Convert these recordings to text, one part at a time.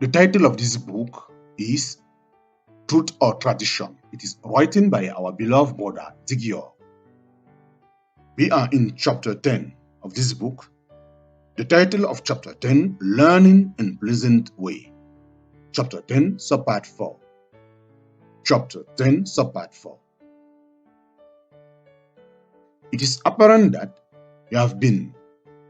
The title of this book is Truth or Tradition. It is written by our beloved brother Digio. We are in chapter 10 of this book. The title of chapter 10, Learning in Pleasant Way. Chapter 10, subpart 4. Chapter 10, subpart 4. It is apparent that you have been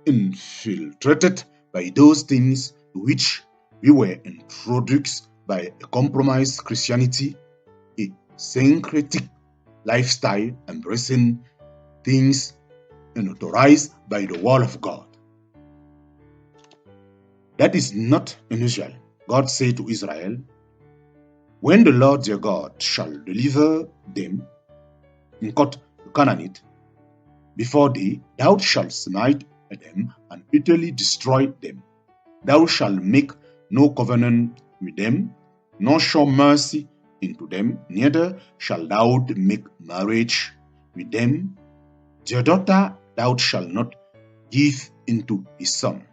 infiltrated by those things to which we were introduced by a compromised Christianity, a syncretic lifestyle embracing things unauthorized by the word of God. That is not unusual. God said to Israel, when the Lord your God shall deliver them in court to Canaanite, before thee, thou shalt smite them and utterly destroy them. Thou shalt make no covenant with them, nor show mercy unto them, neither shalt thou make marriage with them. Their daughter thou shalt not give into his son,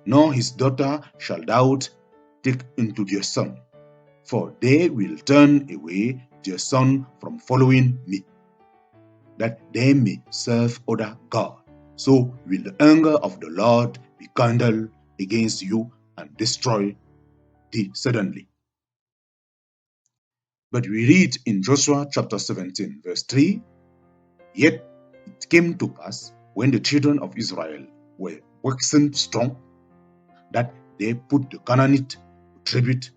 nor his daughter shalt thou take into their son, for they will turn away their son from following me, that they may serve other God. So will the anger of the Lord be kindled against you and destroy thee suddenly. But we read in Joshua chapter 17 verse 3, yet it came to pass when the children of Israel were waxen strong, that they put the Canaanite to tribute,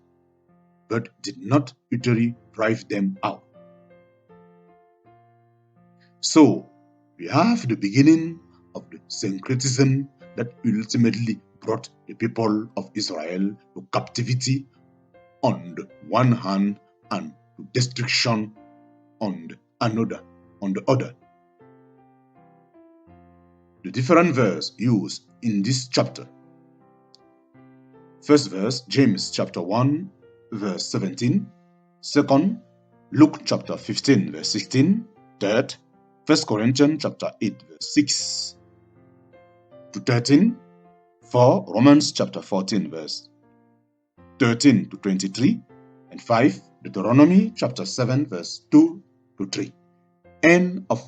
but did not utterly drive them out. So we have the beginning of the syncretism that ultimately brought the people of Israel to captivity on the one hand and to destruction on the other. The different verse used in this chapter. First verse, James chapter 1 verse 17. Second, Luke chapter 15 verse 16. Third, 1 Corinthians chapter 8 verse 6 to 13. 4, Romans chapter 14 verse 13 to 23. And 5, Deuteronomy chapter 7 verse 2 to 3. End of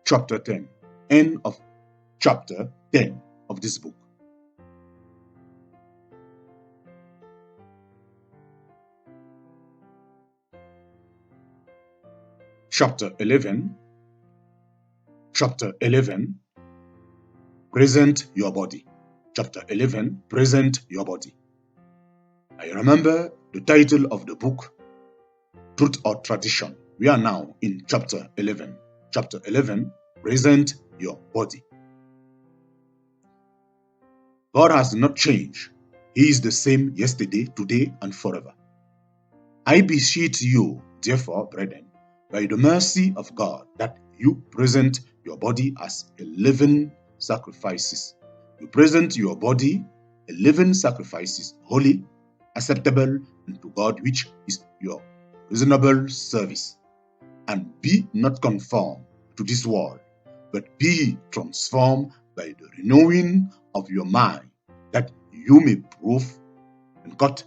chapter 10. End of chapter 10 of this book. Chapter 11. Chapter 11. Present your body. Chapter 11. Present your body. I remember the title of the book, Truth or Tradition. We are now in chapter 11. Chapter 11. Present your body. God has not changed. He is the same yesterday, today, and forever. I beseech you, therefore, brethren, by the mercy of God, that you present your body as a living sacrifices. You present your body a living sacrifices, holy, acceptable unto God, which is your reasonable service. And be not conformed to this world, but be transformed by the renewing of your mind, that you may prove and God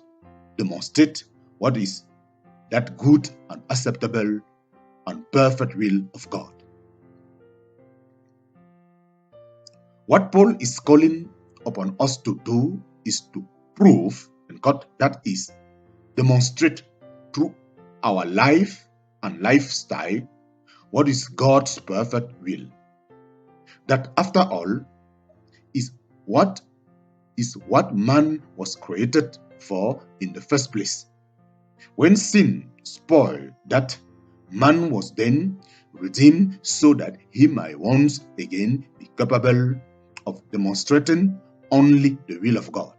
demonstrate what is that good and acceptable and perfect will of God. What Paul is calling upon us to do is to prove, and God, that is, demonstrate through our life and lifestyle what is God's perfect will. That after all is what man was created for in the first place. When sin spoiled that, man was then redeemed so that he might once again be capable of demonstrating only the will of God.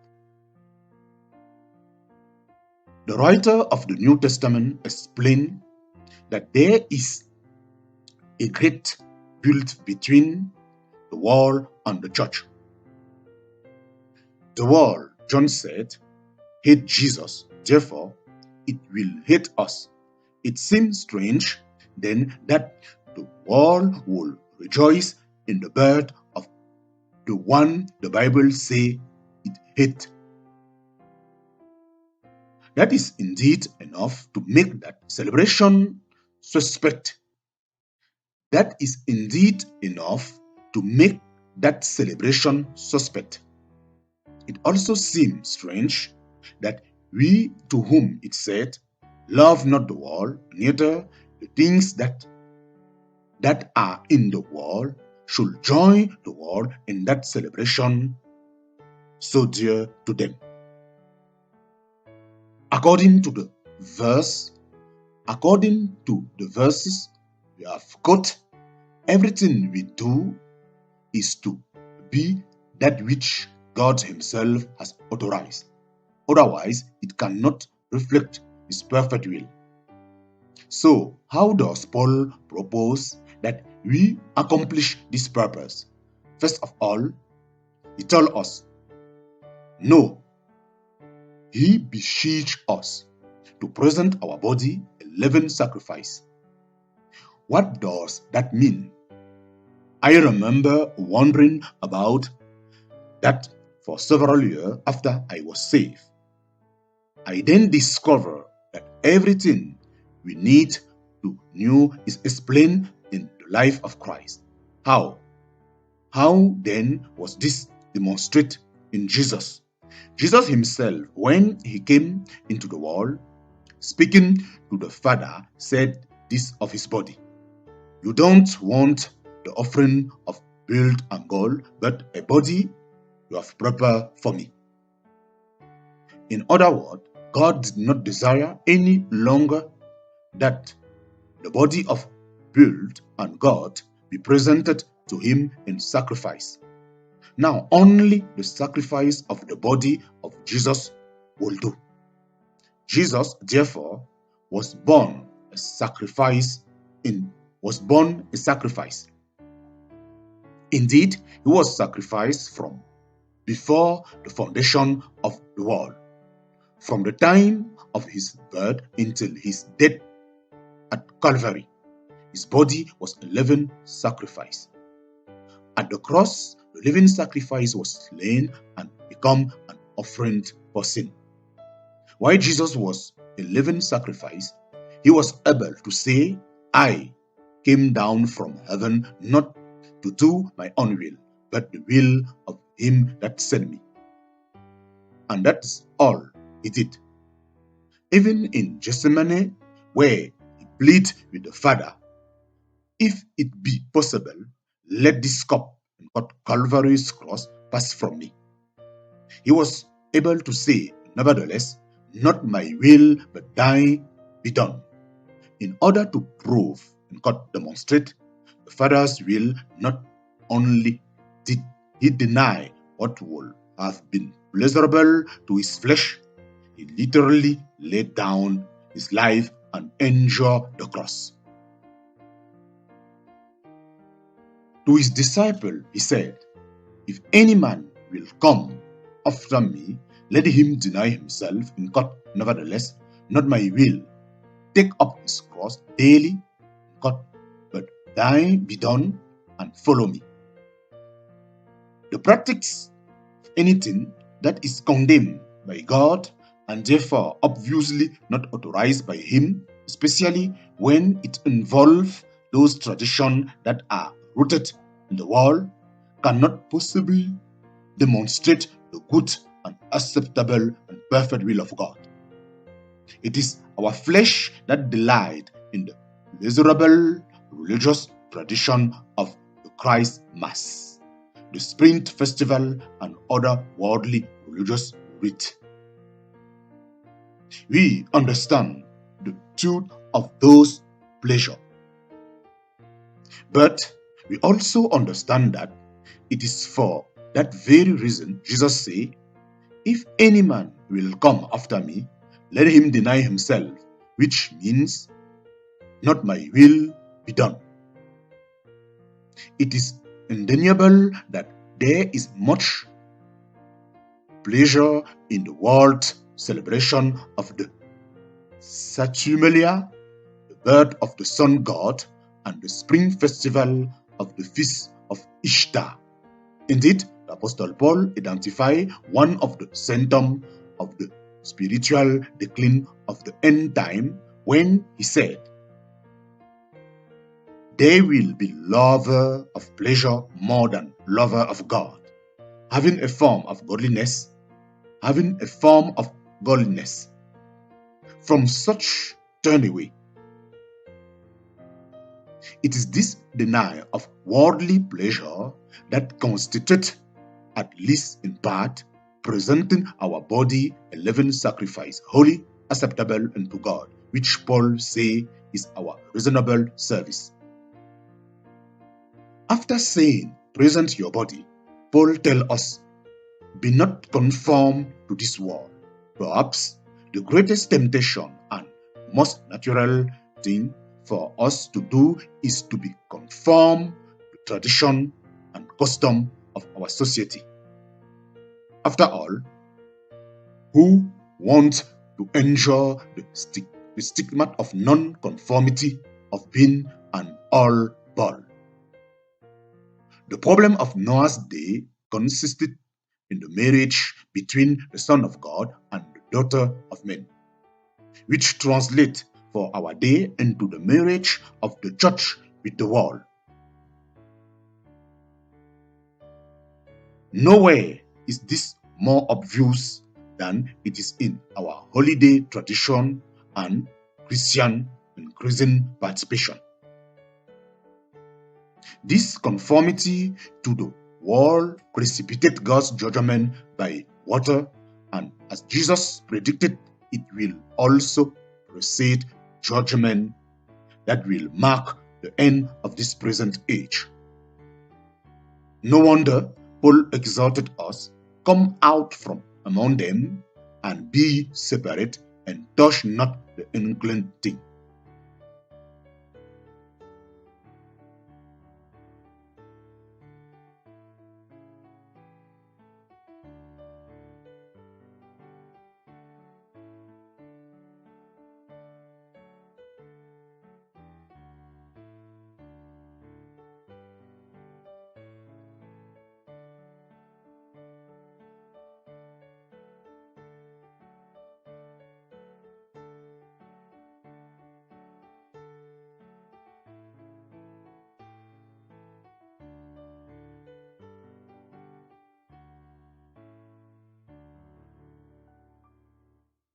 The writer of the New Testament explained that there is a great gulf between the world and the church. The world, John said, hate Jesus, therefore it will hate us. It seems strange then that the world will rejoice in the birth of the one the Bible say it hate. That is indeed enough to make that celebration suspect. That is indeed enough to make that celebration suspect. It also seems strange that we to whom it said, "Love not the world, neither the things that are in the world," should join the world in that celebration so dear to them. According to the verses we have got, everything we do is to be that which God Himself has authorized. Otherwise, it cannot reflect His perfect will. So, how does Paul propose that we accomplish this purpose? First of all, he tells us, no, he beseeches us to present our body a living sacrifice. What does that mean? I remember wondering about that for several years after I was saved. I then discovered that everything we need to know is explained in the life of Christ. How? How then was this demonstrated in Jesus? Jesus Himself, when He came into the world, speaking to the Father, said this of His body: "You don't want the offering of gold and gold, but a body you have prepared for me." In other words, God did not desire any longer that the body of gold and gold be presented to Him in sacrifice. Now only the sacrifice of the body of Jesus will do. Jesus, therefore, was born a sacrifice. Indeed, He was sacrificed from before the foundation of the world. From the time of His birth until His death at Calvary, His body was a living sacrifice. At the cross, the living sacrifice was slain and become an offering for sin. While Jesus was a living sacrifice, He was able to say, "I came down from heaven not to do my own will, but the will of Him that sent me." And that's all He did. Even in Gethsemane, where He pleaded with the Father, "If it be possible, let this cup on Calvary's cross pass from me." He was able to say, "Nevertheless, not my will, but thine be done," in order to prove and demonstrate the Father's will. Not only did He deny what would have been pleasurable to His flesh, He literally laid down His life and endured the cross. To His disciple, He said, "If any man will come after me, let him deny himself and nevertheless, not my will, take up his cross daily, but thine be done, and follow me." The practice of anything that is condemned by God and therefore obviously not authorized by Him, especially when it involves those traditions that are rooted in the world, cannot possibly demonstrate the good and acceptable and perfect will of God. It is our flesh that delights in the miserable religious tradition of the Christ Mass, the Spring Festival, and other worldly religious rites. We understand the truth of those pleasures, but we also understand that it is for that very reason Jesus said, "If any man will come after me, let him deny himself," which means, "Not my will be done." It is undeniable that there is much pleasure in the world celebration of the Saturnalia, the birth of the sun god, and the spring festival of the feast of Ishtar. Indeed, the Apostle Paul identified one of the symptoms of the spiritual decline of the end time when he said, "They will be lover of pleasure more than lover of God, having a form of godliness, From such turn away." It is this denial of worldly pleasure that constitutes, at least in part, presenting our body a living sacrifice, holy, acceptable unto God, which Paul say is our reasonable service. After saying, present your body, Paul tells us, be not conformed to this world. Perhaps the greatest temptation and most natural thing for us to do is to be conformed to tradition and custom of our society. After all, who wants to enjoy the stigma of non-conformity, of being an all-ball? The problem of Noah's day consisted in the marriage between the Son of God and the daughter of men, which translates for our day into the marriage of the church with the world. Nowhere is this more obvious than it is in our holiday tradition and Christian increasing participation. This conformity to the world precipitates God's judgment by water, and as Jesus predicted, it will also precede judgment that will mark the end of this present age. No wonder Paul exhorted us, come out from among them and be separate and touch not the unclean thing.